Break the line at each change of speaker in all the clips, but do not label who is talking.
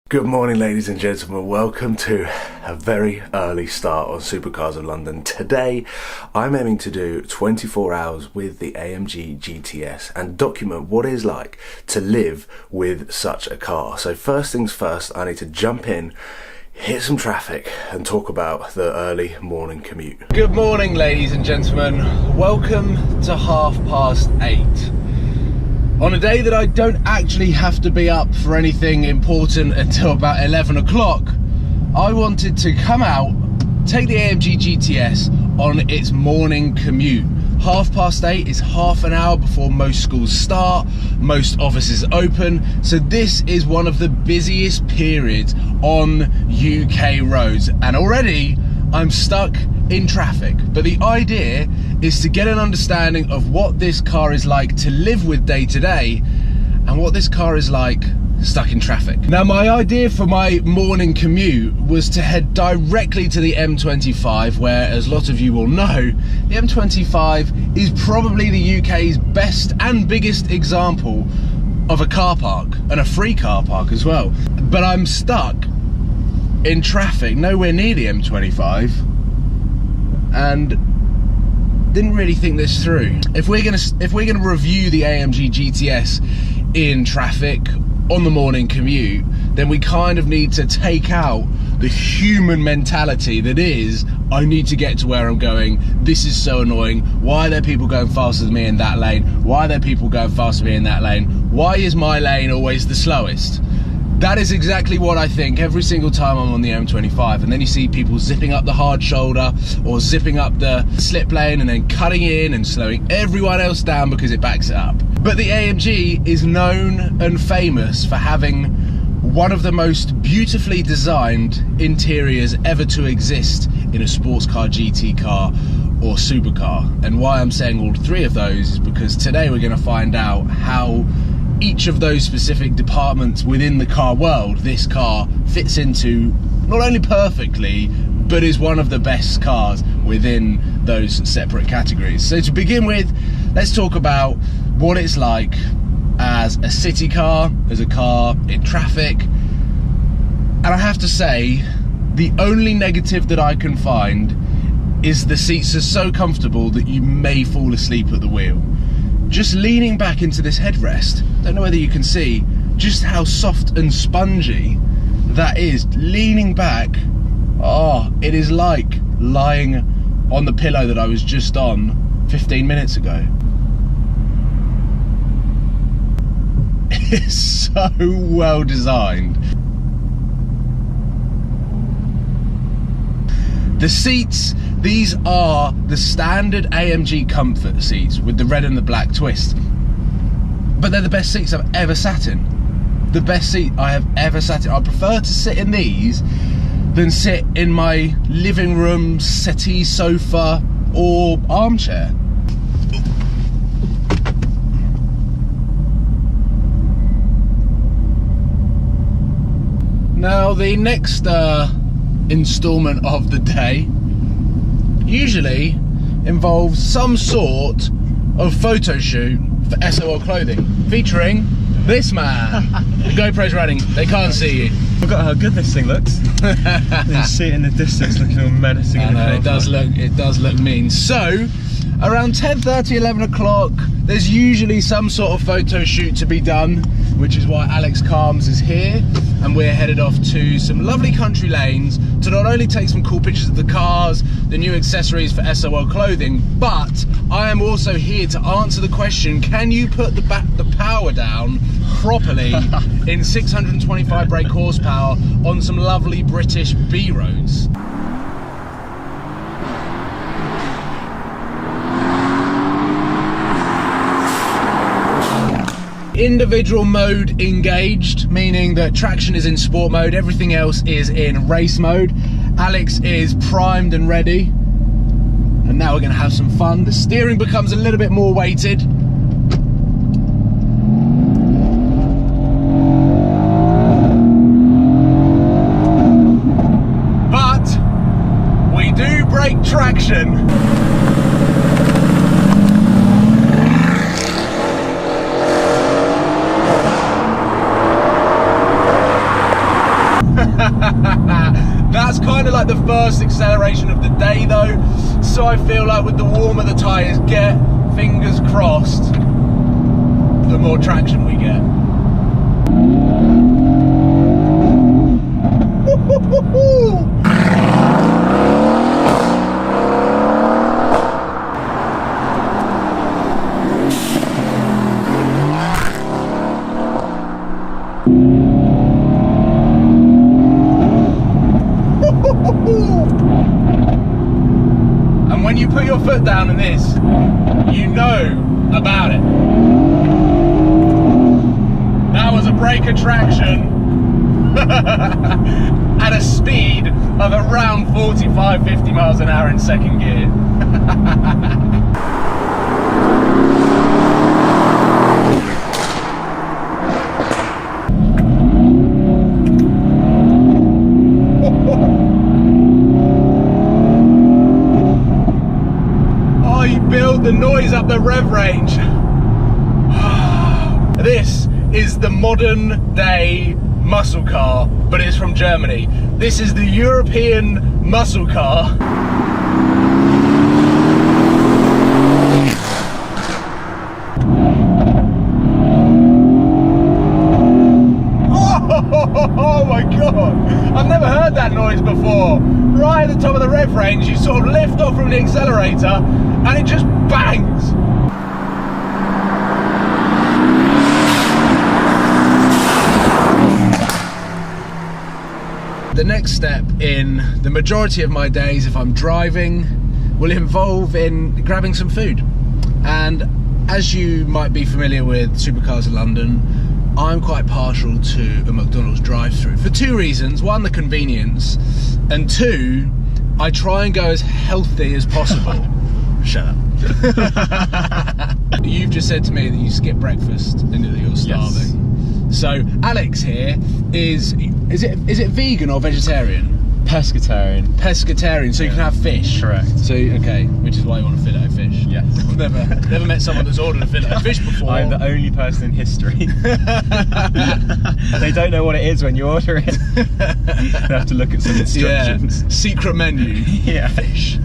Good morning, ladies and gentlemen. Welcome to a very early start on Supercars of London. Today, I'm aiming to do 24 hours with the AMG GT-S and document what it is like to live with such a car. So first things first, I need to jump in, hit some traffic and talk about the early morning commute. Good morning, ladies and gentlemen. Welcome to 8:30. On a day that I don't actually have to be up for anything important until about 11 o'clock, I wanted to come out, take the AMG GT-S on its morning commute. 8:30 is half an hour before most schools start, most offices open, so this is one of the busiest periods on UK roads, and already I'm stuck in traffic. But the idea is to get an understanding of what this car is like to live with day to day and what this car is like stuck in traffic. Now, my idea for my morning commute was to head directly to the M25, where, as a lot of you will know, the M25 is probably the UK's best and biggest example of a car park, and a free car park as well. But I'm stuck in traffic nowhere near the M25 and didn't really think this through. If we're gonna review the AMG GT-S in traffic on the morning commute, then we kind of need to take out the human mentality that is, I need to get to where I'm going, this is so annoying, why are there people going faster than me in that lane, why are there people going faster than me in that lane, why is my lane always the slowest? That is exactly what I think every single time I'm on the M25, and then you see people zipping up the hard shoulder or zipping up the slip lane and then cutting in and slowing everyone else down because it backs it up. But the AMG is known and famous for having one of the most beautifully designed interiors ever to exist in a sports car, GT car or supercar. And why I'm saying all three of those is because today we're going to find out how each of those specific departments within the car world this car fits into, not only perfectly, but is one of the best cars within those separate categories. So to begin with, let's talk about what it's like as a city car, as a car in traffic. And I have to say, the only negative that I can find is the seats are so comfortable that you may fall asleep at the wheel. Just leaning back into this headrest, don't know whether you can see just how soft and spongy that is. Leaning back, oh, it is like lying on the pillow that I was just on 15 minutes ago. It's so well designed. The seats, these are the standard AMG comfort seats with the red and the black twist. But they're the best seats I've ever sat in. The best seat I have ever sat in. I prefer to sit in these than sit in my living room settee, sofa or armchair. Now, the next installment of the day usually involves some sort of photo shoot for SOL Clothing, featuring this man. The GoPro's running, they can't see you.
I forgot how good this thing looks. You see it in the distance looking all menacing.
I know, it does look mean. So, around 10:30, 11 o'clock, there's usually some sort of photo shoot to be done, which is why Alex Calms is here, and we're headed off to some lovely country lanes to not only take some cool pictures of the cars, the new accessories for SOL Clothing, but I am also here to answer the question, can you put the power down properly in 625 brake horsepower on some lovely British B roads? Individual mode engaged, meaning that traction is in sport mode, everything else is in race mode. Alex is primed and ready, and now we're going to have some fun. The steering becomes a little bit more weighted. But we do break traction. That's kind of like the first acceleration of the day though, so I feel like with the warmer the tyres get, fingers crossed, the more traction we get. And when you put your foot down in this, you know about it. That was a brake attraction at a speed of around 45-50 miles an hour in second gear. Oh, you build the noise up the rev range. This is the modern day muscle car, but it's from Germany. This is the European muscle car. Oh my god, I've never heard that noise before. Right at the top of the rev range, you sort of lift off from the accelerator and it just bangs. The next step in the majority of my days, if I'm driving, will involve in grabbing some food. And as you might be familiar with Supercars of London, I'm quite partial to a McDonald's drive-thru for two reasons. One, the convenience, and two, I try and go as healthy as possible. Shut up. You've just said to me that you skip breakfast and that you're starving. Yes. So Alex here is it vegan or vegetarian?
Pescatarian.
Pescatarian, so you can have fish.
Correct.
So okay, which is why you want a fillet of fish.
Yes.
I've never met someone that's ordered a fillet of fish before.
I'm the only person in history. They don't know what it is when you order it. They have to look at some instructions.
Yeah. Secret menu.
Yeah.
Fish.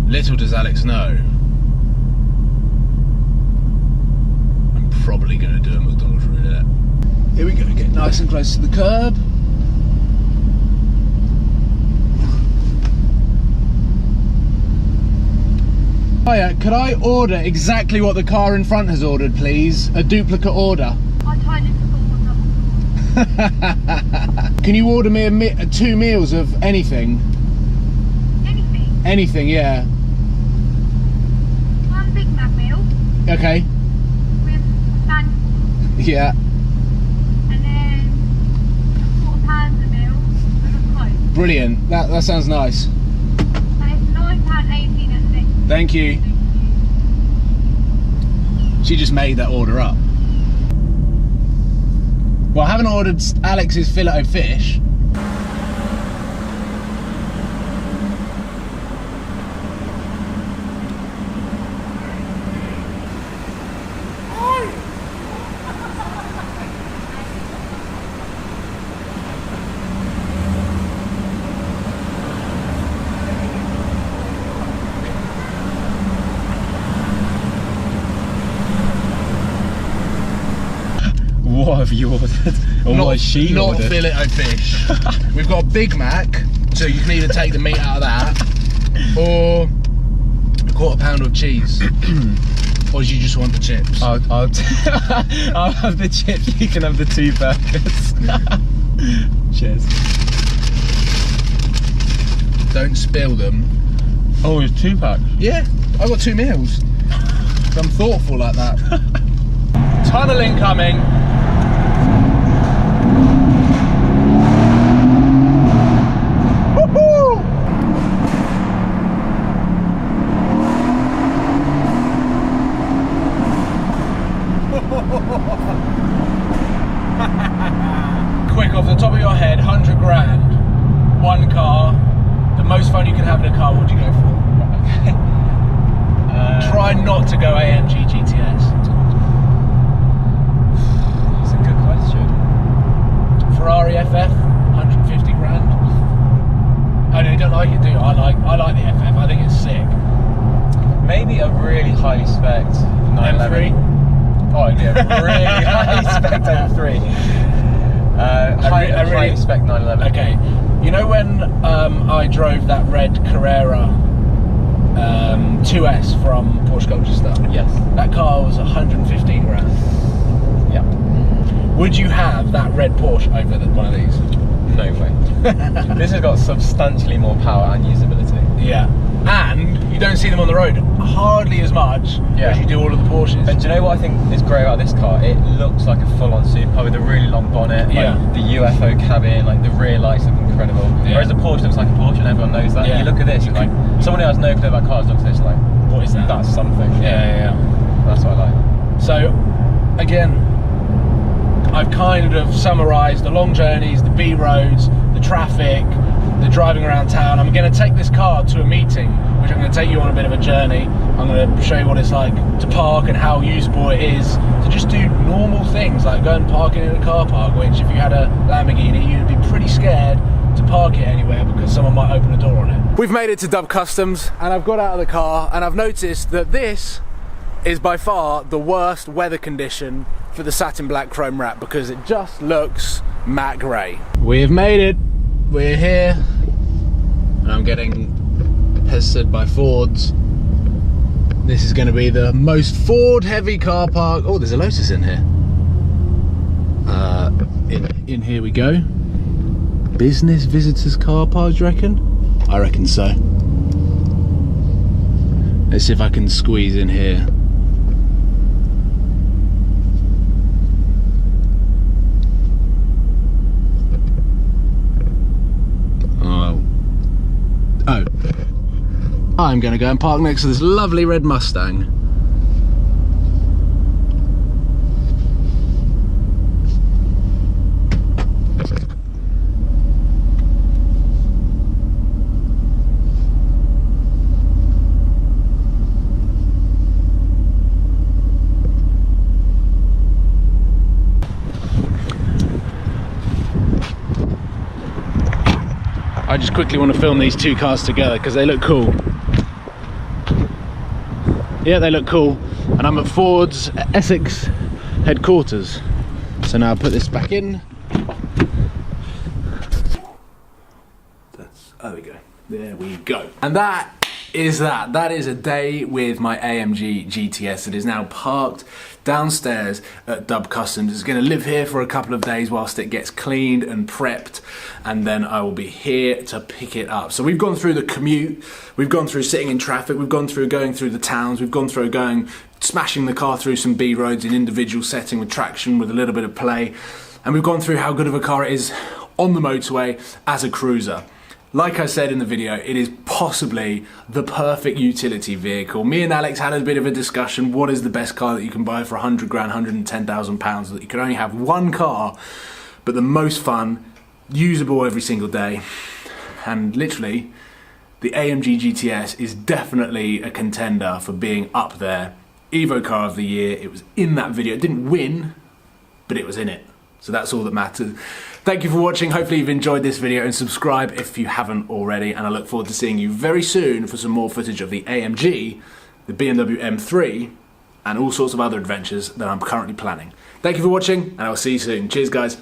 Little does Alex know, I'm probably going to do a McDonald's roulette. Here we go, get nice and close to the curb. Hiya, could I order exactly what the car in front has ordered, please? A duplicate order.
I totally forgot.
Can you order me two meals of anything?
Anything?
Anything, yeah.
One Big Mac meal
Okay.
with band
Yeah.
and then a £4 a meal with a Coke.
Brilliant. That sounds nice.
And it's £9.18 a thing.
Thank you. She just made that order up. Well, I haven't ordered Alex's fillet of fish.
What have you ordered? Or what has she ordered?
Not fillet of fish. We've got a Big Mac, so you can either take the meat out of that, or a £1/4 of cheese. Or do you just want the chips?
I'll have the chips, you can have the 2 burgers. Cheers.
Don't spill them.
Oh, it's 2 packs?
Yeah, I got 2 meals. I'm thoughtful like that. Tunnel incoming. Woohoo! Quick, off the top of your head, 100 grand, 1 car, the most fun you can have in a car, what would you go for? Try not to go AMG GT-S.
really high spec type 3. High spec 911.
Okay, you know when I drove that red Carrera 2S from Porsche Colchester?
Yes.
That car was 115 grand.
Yeah.
Would you have that red Porsche over one of these?
No way. This has got substantially more power and usability.
Yeah. And you don't see them on the road hardly as much as you do all of the Porsches.
And do you know what I think is great about this car? It looks like a full-on supercar with a really long bonnet,
Yeah.
like the UFO cabin, like the rear lights look incredible.
Yeah.
Whereas the Porsche looks like a Porsche and everyone knows that.
Yeah.
You look at this and like, someone who has no clue about cars looks at this like,
What is that?
That's something.
Yeah.
That's what I like.
So, again, I've kind of summarised the long journeys, the B roads, the traffic, the driving around town. I'm going to take this car to a meeting, which I'm going to take you on a bit of a journey. I'm going to show you what it's like to park and how usable it is to just do normal things like go and park it in a car park, which if you had a Lamborghini, you'd be pretty scared to park it anywhere because someone might open a door on it. We've made it to Dub Customs and I've got out of the car and I've noticed that this is by far the worst weather condition for the satin black chrome wrap because it just looks matte grey. We've made it. We're here and I'm getting pestered by Fords. This is going to be the most Ford heavy car park. Oh, there's a Lotus in here. In here we go. Business visitors car park, do you reckon? I reckon so. Let's see if I can squeeze in here. Oh. I'm going to go and park next to this lovely red Mustang. I just quickly want to film these two cars together because they look cool. Yeah, they look cool. And I'm at Ford's Essex headquarters. So now I'll put this back in. There we go. There we go. And that is that. That is a day with my AMG GT-S. It is now parked downstairs at Dub Customs. It's going to live here for a couple of days whilst it gets cleaned and prepped, and then I will be here to pick it up. So we've gone through the commute, we've gone through sitting in traffic, we've gone through going through the towns, we've gone through smashing the car through some B roads in individual setting with traction with a little bit of play, and we've gone through how good of a car it is on the motorway as a cruiser. Like I said in the video, it is possibly the perfect utility vehicle. Me and Alex had a bit of a discussion. What is the best car that you can buy for 100 grand, 110,000 pounds, that you can only have one car, but the most fun, usable every single day. And literally, the AMG GT-S is definitely a contender for being up there. Evo Car of the Year, it was in that video. It didn't win, but it was in it. So that's all that matters. Thank you for watching. Hopefully you've enjoyed this video, and subscribe if you haven't already. And I look forward to seeing you very soon for some more footage of the AMG, the BMW M3, and all sorts of other adventures that I'm currently planning. Thank you for watching, and I'll see you soon. Cheers, guys.